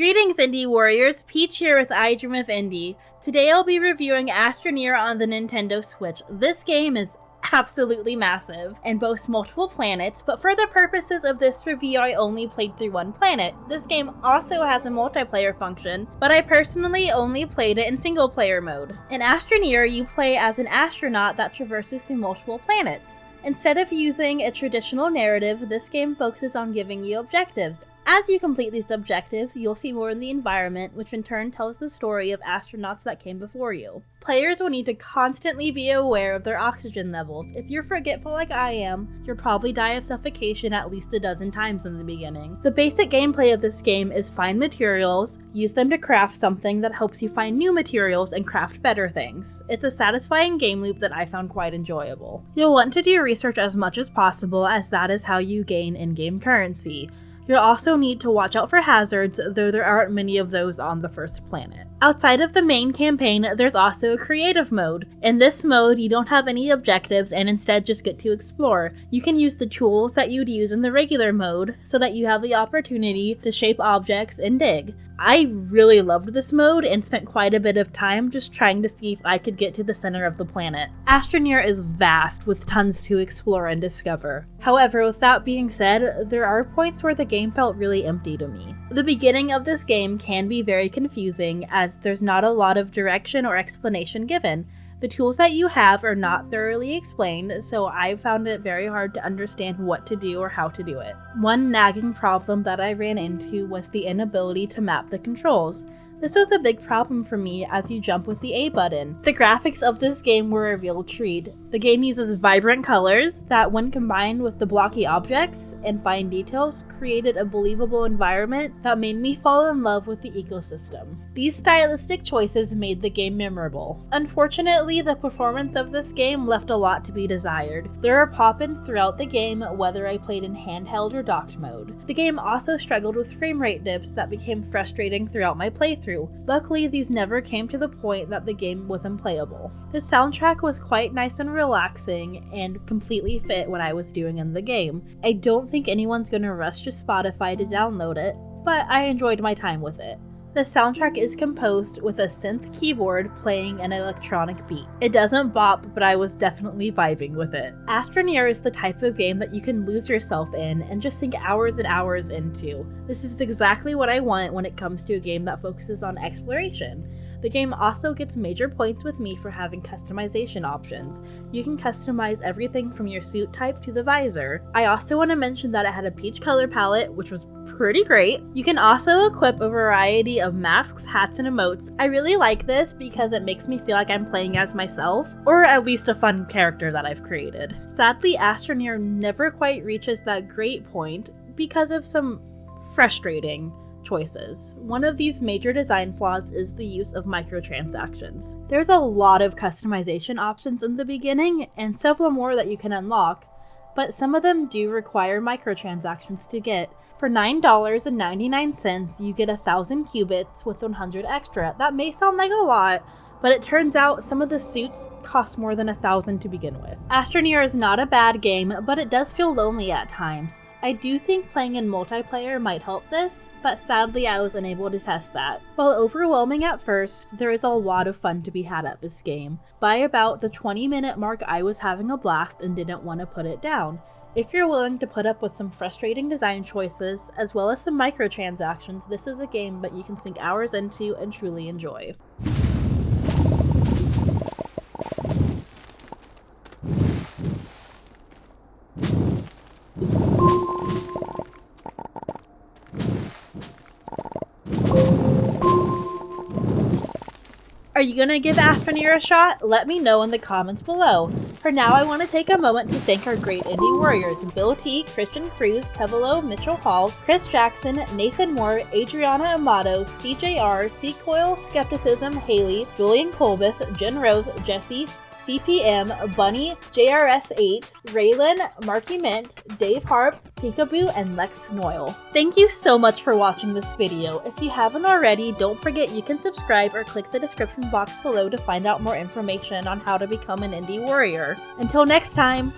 Greetings, Indie Warriors! Peach here with I Dream of Indie. Today I'll be reviewing Astroneer on the Nintendo Switch. This game is absolutely massive and boasts multiple planets, but for the purposes of this review I only played through one planet. This game also has a multiplayer function, but I personally only played it in single player mode. In Astroneer, you play as an astronaut that traverses through multiple planets. Instead of using a traditional narrative, this game focuses on giving you objectives. As you complete these objectives, you'll see more in the environment, which in turn tells the story of astronauts that came before you. Players will need to constantly be aware of their oxygen levels. If you're forgetful like I am, you'll probably die of suffocation at least a dozen times in the beginning. The basic gameplay of this game is find materials, use them to craft something that helps you find new materials and craft better things. It's a satisfying game loop that I found quite enjoyable. You'll want to do research as much as possible, as that is how you gain in-game currency. You'll also need to watch out for hazards, though there aren't many of those on the first planet. Outside of the main campaign, there's also a creative mode. In this mode, you don't have any objectives and instead just get to explore. You can use the tools that you'd use in the regular mode so that you have the opportunity to shape objects and dig. I really loved this mode and spent quite a bit of time just trying to see if I could get to the center of the planet. Astroneer is vast with tons to explore and discover. However, with that being said, there are points where the game felt really empty to me. The beginning of this game can be very confusing as there's not a lot of direction or explanation given. The tools that you have are not thoroughly explained, so I found it very hard to understand what to do or how to do it. One nagging problem that I ran into was the inability to map the controls. This was a big problem for me as you jump with the A button. The graphics of this game were a real treat. The game uses vibrant colors that, when combined with the blocky objects and fine details, created a believable environment that made me fall in love with the ecosystem. These stylistic choices made the game memorable. Unfortunately, the performance of this game left a lot to be desired. There are pop-ins throughout the game, whether I played in handheld or docked mode. The game also struggled with frame rate dips that became frustrating throughout my playthrough. Luckily, these never came to the point that the game was unplayable. The soundtrack was quite nice and relaxing and completely fit what I was doing in the game. I don't think anyone's gonna rush to Spotify to download it, but I enjoyed my time with it. The soundtrack is composed with a synth keyboard playing an electronic beat. It doesn't bop, but I was definitely vibing with it. Astroneer is the type of game that you can lose yourself in and just sink hours and hours into. This is exactly what I want when it comes to a game that focuses on exploration. The game also gets major points with me for having customization options. You can customize everything from your suit type to the visor. I also want to mention that it had a peach color palette, which was pretty great. You can also equip a variety of masks, hats, and emotes. I really like this because it makes me feel like I'm playing as myself, or at least a fun character that I've created. Sadly, Astroneer never quite reaches that great point because of some frustrating choices. One of these major design flaws is the use of microtransactions. There's a lot of customization options in the beginning and several more that you can unlock, but some of them do require microtransactions to get. For $9.99, you get 1,000 qubits with 100 extra. That may sound like a lot, but it turns out some of the suits cost more than 1,000 to begin with. Astroneer is not a bad game, but it does feel lonely at times. I do think playing in multiplayer might help this, but sadly I was unable to test that. While overwhelming at first, there is a lot of fun to be had at this game. By about the 20-minute mark I was having a blast and didn't want to put it down. If you're willing to put up with some frustrating design choices, as well as some microtransactions, this is a game that you can sink hours into and truly enjoy. Are you gonna give Astroneer a shot? Let me know in the comments below. For now, I want to take a moment to thank our great indie warriors: Bill T, Christian Cruz, Tevelo, Mitchell Hall, Chris Jackson, Nathan Moore, Adriana Amato, CJR, C-Coil, Skepticism, Haley, Julian Colbus, Jen Rose, Jesse, CPM, Bunny, JRS8, Raylan, Marky Mint, Dave Harp, Peekaboo, and Lex Noyle. Thank you so much for watching this video. If you haven't already, don't forget you can subscribe or click the description box below to find out more information on how to become an indie warrior. Until next time!